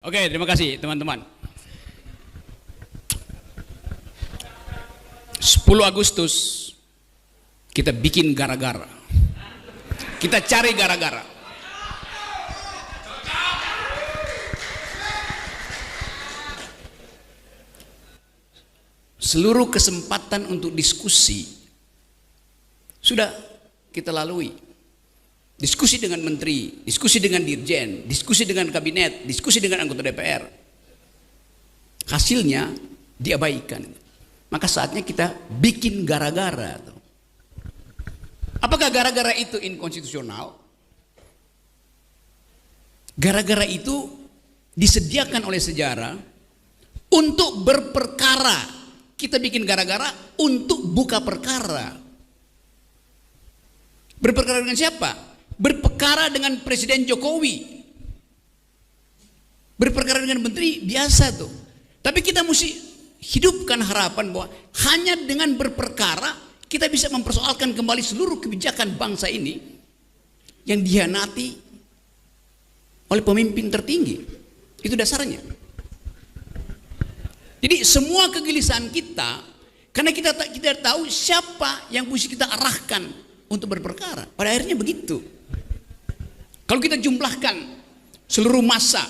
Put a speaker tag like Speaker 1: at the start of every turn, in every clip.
Speaker 1: Oke, terima kasih teman-teman. 10 Agustus kita bikin gara-gara. Kita cari gara-gara. Seluruh kesempatan untuk diskusi sudah kita lalui. Diskusi dengan menteri, diskusi dengan dirjen, diskusi dengan kabinet, diskusi dengan anggota DPR. Hasilnya diabaikan. Maka saatnya kita bikin gara-gara. Apakah gara-gara itu inkonstitusional? Gara-gara itu disediakan oleh sejarah untuk berperkara. Kita bikin gara-gara untuk buka perkara. Berperkara dengan siapa? Berperkara dengan Presiden Jokowi. Berperkara dengan menteri biasa tuh. Tapi kita mesti hidupkan harapan bahwa hanya dengan berperkara kita bisa mempersoalkan kembali seluruh kebijakan bangsa ini yang dihianati oleh pemimpin tertinggi. Itu dasarnya. Jadi semua kegelisahan kita karena kita tidak tahu siapa yang mesti kita arahkan untuk berperkara. Pada akhirnya begitu. Kalau kita jumlahkan seluruh massa,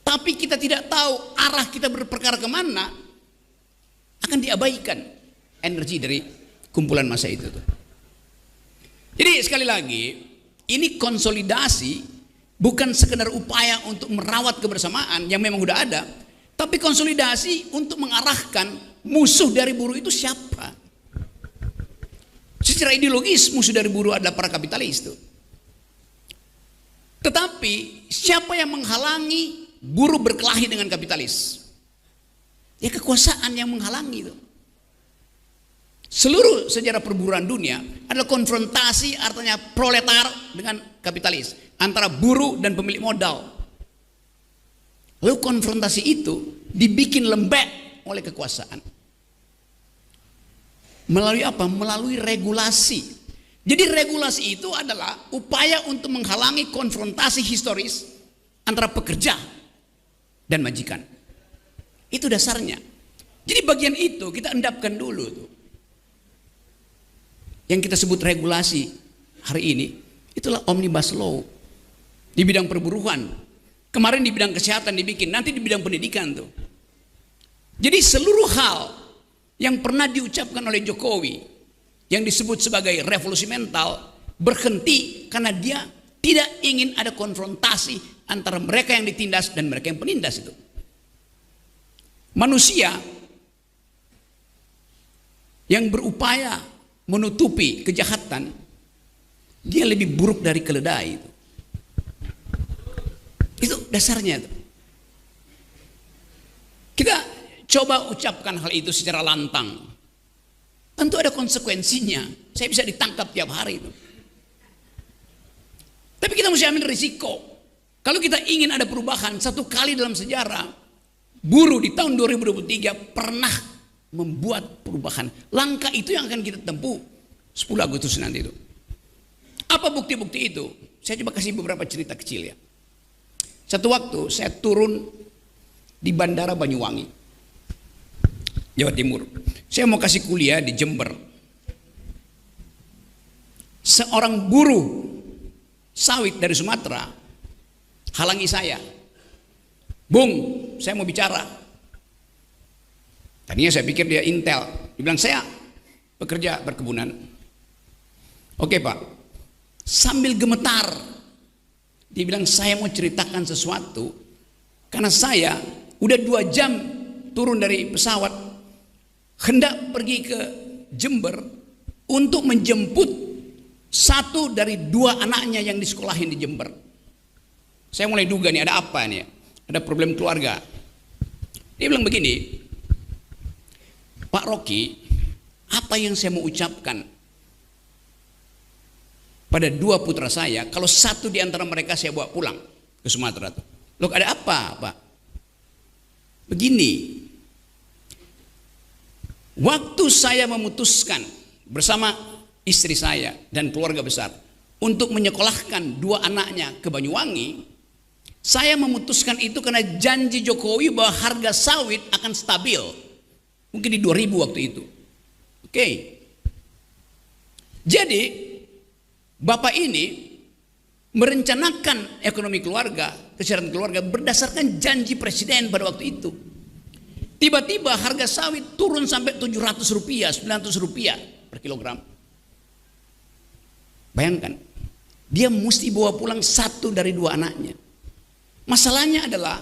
Speaker 1: tapi kita tidak tahu arah kita berperkara kemana, akan diabaikan energi dari kumpulan massa itu. Jadi sekali lagi, ini konsolidasi bukan sekedar upaya untuk merawat kebersamaan yang memang sudah ada, tapi konsolidasi untuk mengarahkan musuh dari buruh itu siapa. Secara ideologis musuh dari buruh adalah para kapitalis itu. Tetapi siapa yang menghalangi buruh berkelahi dengan kapitalis? Ya kekuasaan yang menghalangi itu. Seluruh sejarah perburuan dunia adalah konfrontasi, artinya proletar dengan kapitalis, antara buruh dan pemilik modal. Lalu konfrontasi itu dibikin lembek oleh kekuasaan. Melalui apa? Melalui regulasi. Jadi regulasi itu adalah upaya untuk menghalangi konfrontasi historis antara pekerja dan majikan. Itu dasarnya. Jadi bagian itu kita endapkan dulu tuh. Yang kita sebut regulasi hari ini itulah omnibus law di bidang perburuhan. Kemarin di bidang kesehatan dibikin, nanti di bidang pendidikan tuh. Jadi seluruh hal yang pernah diucapkan oleh Jokowi yang disebut sebagai revolusi mental berhenti karena dia tidak ingin ada konfrontasi antara mereka yang ditindas dan mereka yang penindas itu. Manusia yang berupaya menutupi kejahatan dia lebih buruk dari keledai itu. Itu dasarnya itu. Kita coba ucapkan hal itu secara lantang. Tentu ada konsekuensinya. Saya bisa ditangkap tiap hari itu. Tapi kita mesti ambil risiko. Kalau kita ingin ada perubahan, satu kali dalam sejarah buruh di tahun 2023 pernah membuat perubahan. Langkah itu yang akan kita tempuh 10 Agustus nanti itu. Apa bukti-bukti itu? Saya coba kasih beberapa cerita kecil ya. Satu waktu saya turun di Bandara Banyuwangi, Jawa Timur. Saya mau kasih kuliah di Jember. Seorang buruh sawit dari Sumatera halangi saya. Bung, saya mau bicara. Tadinya saya pikir dia intel. Dia bilang, saya pekerja perkebunan. Oke Pak. Sambil gemetar, dia bilang, saya mau ceritakan sesuatu. Karena saya udah 2 jam turun dari pesawat, hendak pergi ke Jember untuk menjemput satu dari 2 anaknya yang disekolahin di Jember. Saya mulai duga nih ada apa nih, ada problem keluarga. Dia bilang begini, Pak Rocky, apa yang saya mau ucapkan pada 2 putra saya kalau satu di antara mereka saya bawa pulang ke Sumatera tuh. Loh ada apa Pak? Begini, waktu saya memutuskan bersama istri saya dan keluarga besar untuk menyekolahkan 2 anaknya ke Banyuwangi, Saya memutuskan itu karena janji Jokowi bahwa harga sawit akan stabil. Mungkin di 2000 waktu itu. Oke. Jadi Bapak ini merencanakan ekonomi keluarga, kesejahteraan keluarga berdasarkan janji presiden pada waktu itu. Tiba-tiba harga sawit turun sampai 700 rupiah, 900 rupiah per kilogram. Bayangkan, dia mesti bawa pulang 1 dari 2 anaknya. Masalahnya adalah,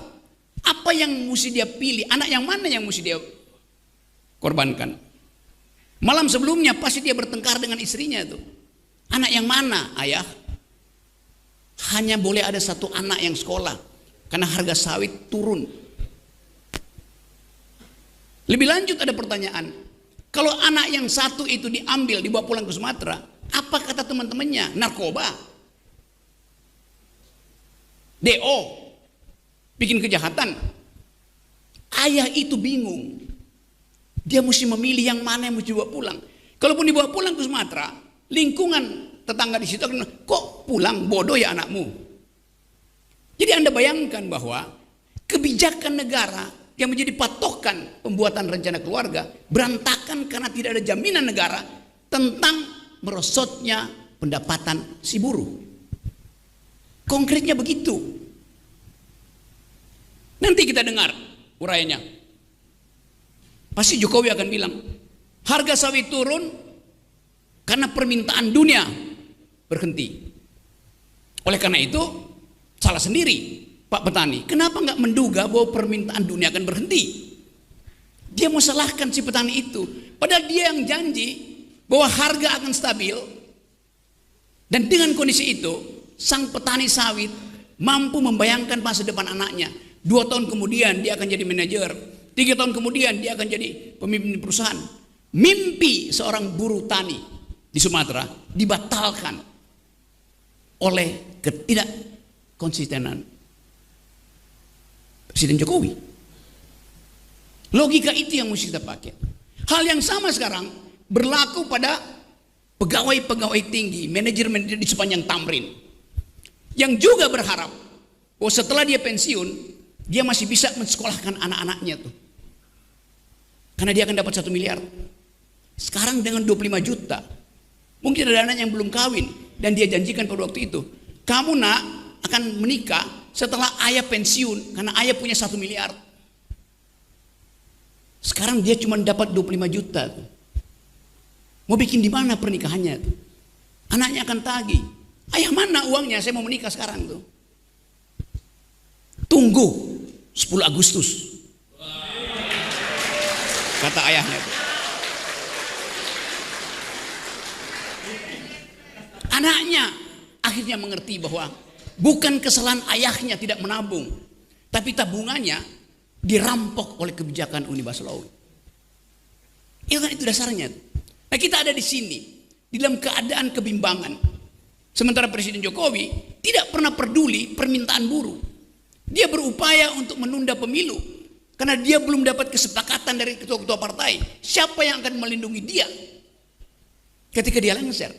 Speaker 1: apa yang mesti dia pilih, anak yang mana yang mesti dia korbankan. Malam sebelumnya pasti dia bertengkar dengan istrinya tuh. Anak yang mana, ayah? Hanya boleh ada 1 anak yang sekolah, karena harga sawit turun. Lebih lanjut ada pertanyaan, kalau anak yang 1 itu diambil, dibawa pulang ke Sumatera, apa kata teman-temannya? Narkoba, DO, bikin kejahatan. Ayah itu bingung, dia mesti memilih yang mana yang mesti dibawa pulang. Kalaupun dibawa pulang ke Sumatera, lingkungan tetangga di situ akan, kok pulang, bodoh ya anakmu. Jadi Anda bayangkan bahwa kebijakan negara yang menjadi patokan pembuatan rencana keluarga berantakan karena tidak ada jaminan negara tentang merosotnya pendapatan si buruh. Konkretnya begitu. Nanti kita dengar uraiannya. Pasti Jokowi akan bilang, harga sawit turun karena permintaan dunia berhenti. Oleh karena itu, salah sendiri Pak petani. Kenapa nggak menduga bahwa permintaan dunia akan berhenti? Dia mau salahkan si petani itu. Padahal dia yang janji bahwa harga akan stabil. Dan dengan kondisi itu, sang petani sawit mampu membayangkan masa depan anaknya. 2 tahun kemudian dia akan jadi manajer. 3 tahun kemudian dia akan jadi pemimpin perusahaan. Mimpi seorang buruh tani di Sumatera dibatalkan oleh ketidakkonsistenan Presiden Jokowi. Logika itu yang mesti kita pakai. Hal yang sama sekarang berlaku pada pegawai-pegawai tinggi, manajer-manajer di sepanjang Tamrin, yang juga berharap bahwa setelah dia pensiun, dia masih bisa mensekolahkan anak-anaknya tuh. Karena dia akan dapat 1 miliar. Sekarang dengan 25 juta. Mungkin ada anak yang belum kawin, dan dia janjikan pada waktu itu, kamu nak akan menikah setelah ayah pensiun, karena ayah punya 1 miliar. Sekarang dia cuma dapat 25 juta tuh. Mau bikin di mana pernikahannya tuh? Anaknya akan tagih, ayah mana uangnya, saya mau menikah sekarang tuh. Tunggu 10 Agustus, kata ayahnya tuh. Anaknya akhirnya mengerti bahwa bukan kesalahan ayahnya tidak menabung, tapi tabungannya dirampok oleh kebijakan Uni Baslawi. Itu dasarnya. Nah, kita ada di sini di dalam keadaan kebimbangan. Sementara Presiden Jokowi tidak pernah peduli permintaan buruh. Dia berupaya untuk menunda pemilu karena dia belum dapat kesepakatan dari ketua-ketua partai. Siapa yang akan melindungi dia ketika dia lengser?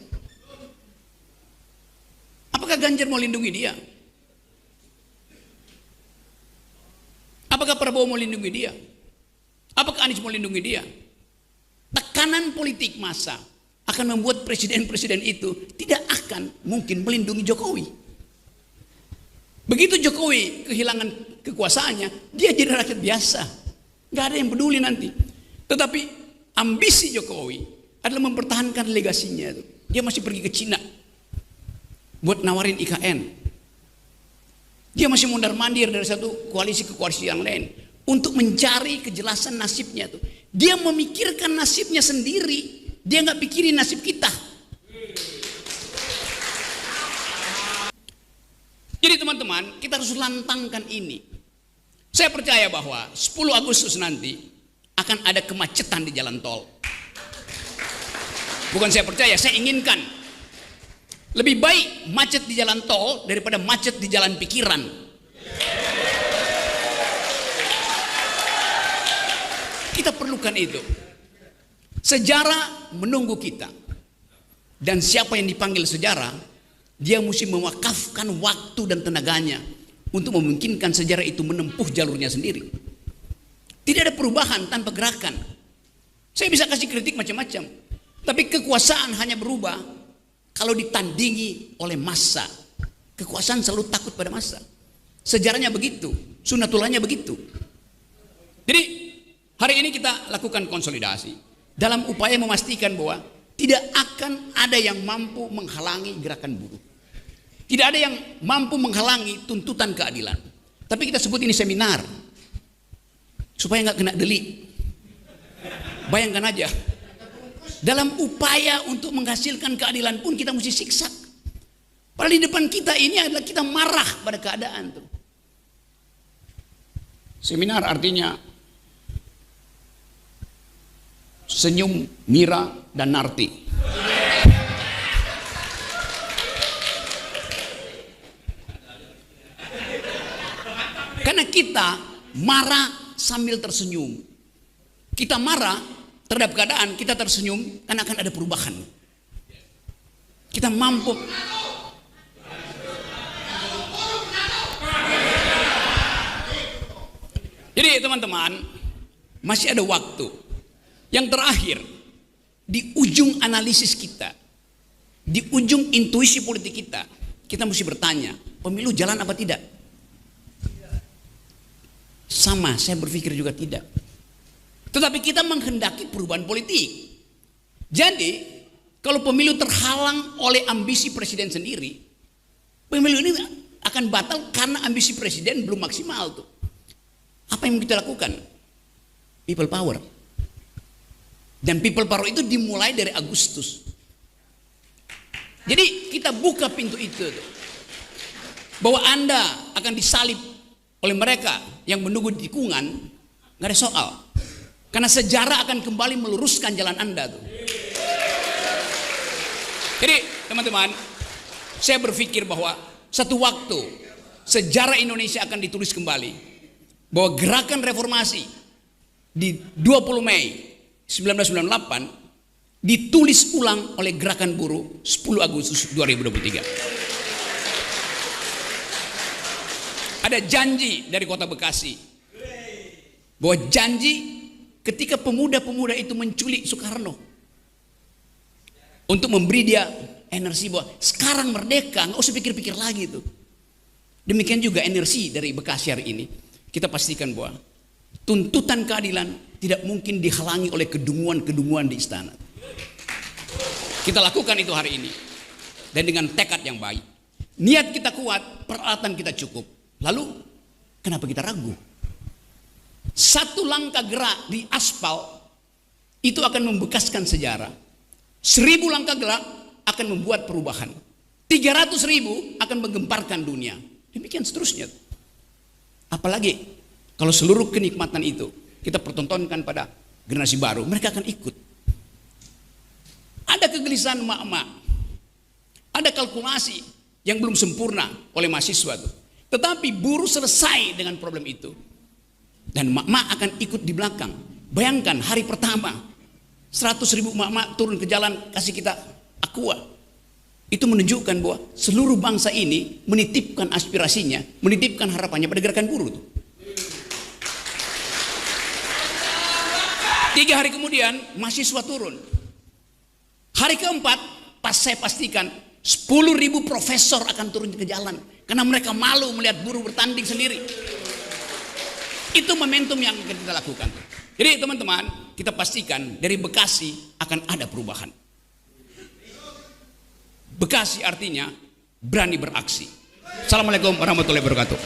Speaker 1: Apakah Ganjar mau lindungi dia? Apakah Prabowo mau lindungi dia? Apakah Anies mau lindungi dia? Tekanan politik massa akan membuat presiden-presiden itu tidak akan mungkin melindungi Jokowi. Begitu Jokowi kehilangan kekuasaannya, dia jadi rakyat biasa. Gak ada yang peduli nanti. Tetapi ambisi Jokowi adalah mempertahankan legasinya. Dia masih pergi ke Cina buat nawarin IKN. Dia masih mondar-mandir dari satu koalisi ke koalisi yang lain untuk mencari kejelasan nasibnya tuh. Dia memikirkan nasibnya sendiri, dia nggak pikirin nasib kita. Jadi teman-teman, kita harus lantangkan ini. Saya percaya bahwa 10 Agustus nanti akan ada kemacetan di jalan tol. Bukan saya percaya, saya inginkan. Lebih baik macet di jalan tol daripada macet di jalan pikiran. Kita perlukan itu. Sejarah menunggu kita. Dan siapa yang dipanggil sejarah, dia mesti mewakafkan waktu dan tenaganya untuk memungkinkan sejarah itu menempuh jalurnya sendiri. Tidak ada perubahan tanpa gerakan. Saya bisa kasih kritik macam-macam, tapi kekuasaan hanya berubah kalau ditandingi oleh massa. Kekuasaan selalu takut pada massa. Sejarahnya begitu, sunatullahnya begitu. Jadi hari ini kita lakukan konsolidasi dalam upaya memastikan bahwa tidak akan ada yang mampu menghalangi gerakan buruh. Tidak ada yang mampu menghalangi tuntutan keadilan. Tapi kita sebut ini seminar supaya nggak kena delik. Bayangkan aja, dalam upaya untuk menghasilkan keadilan pun kita mesti siksa. Padahal di depan kita ini adalah kita marah pada keadaan tuh. Seminar artinya senyum, Mira, dan Narti. Karena kita marah sambil tersenyum. Kita marah terhadap keadaan, kita tersenyum karena akan ada perubahan. Kita mampu. Jadi teman-teman, masih ada waktu. Yang terakhir, di ujung analisis kita, di ujung intuisi politik kita mesti bertanya, pemilu jalan apa tidak? Sama, saya berpikir juga tidak. Tetapi kita menghendaki perubahan politik. Jadi, kalau pemilu terhalang oleh ambisi presiden sendiri, pemilu ini akan batal karena ambisi presiden belum maksimal tuh. Apa yang kita lakukan? People power. Dan people power itu dimulai dari Agustus. Jadi kita buka pintu itu tuh. Bahwa Anda akan disalib oleh mereka yang menunggu tikungan, nggak ada soal. Karena sejarah akan kembali meluruskan jalan Anda tuh. Jadi teman-teman, saya berpikir bahwa satu waktu sejarah Indonesia akan ditulis kembali. Bahwa gerakan reformasi di 20 Mei 1998 ditulis ulang oleh gerakan buruh 10 Agustus 2023. Ada janji dari Kota Bekasi bahwa janji ketika pemuda-pemuda itu menculik Soekarno untuk memberi dia energi bahwa sekarang merdeka, nggak usah pikir-pikir lagi tuh. Demikian juga energi dari Bekasi hari ini. Kita pastikan bahwa tuntutan keadilan tidak mungkin dihalangi oleh kedunguan-kedunguan di istana. Kita lakukan itu hari ini. Dan dengan tekad yang baik. Niat kita kuat, peralatan kita cukup. Lalu, kenapa kita ragu? Satu langkah gerak di aspal, itu akan membekaskan sejarah. 1000 langkah gerak akan membuat perubahan. 300.000 akan menggemparkan dunia. Demikian seterusnya. Apalagi kalau seluruh kenikmatan itu kita pertontonkan pada generasi baru, mereka akan ikut. Ada kegelisahan emak-emak, ada kalkulasi yang belum sempurna oleh mahasiswa itu. Tetapi buruh selesai dengan problem itu. Dan emak-emak akan ikut di belakang. Bayangkan hari pertama 100.000 emak-emak turun ke jalan kasih kita aqua. Itu menunjukkan bahwa seluruh bangsa ini menitipkan aspirasinya, menitipkan harapannya pada gerakan buruh. 3 hari kemudian mahasiswa turun. Hari keempat, pas saya pastikan 10.000 profesor akan turun ke jalan karena mereka malu melihat buruh bertanding sendiri. Itu momentum yang kita lakukan. Jadi teman-teman, kita pastikan dari Bekasi akan ada perubahan. Bekasi artinya berani beraksi. Assalamualaikum warahmatullahi wabarakatuh.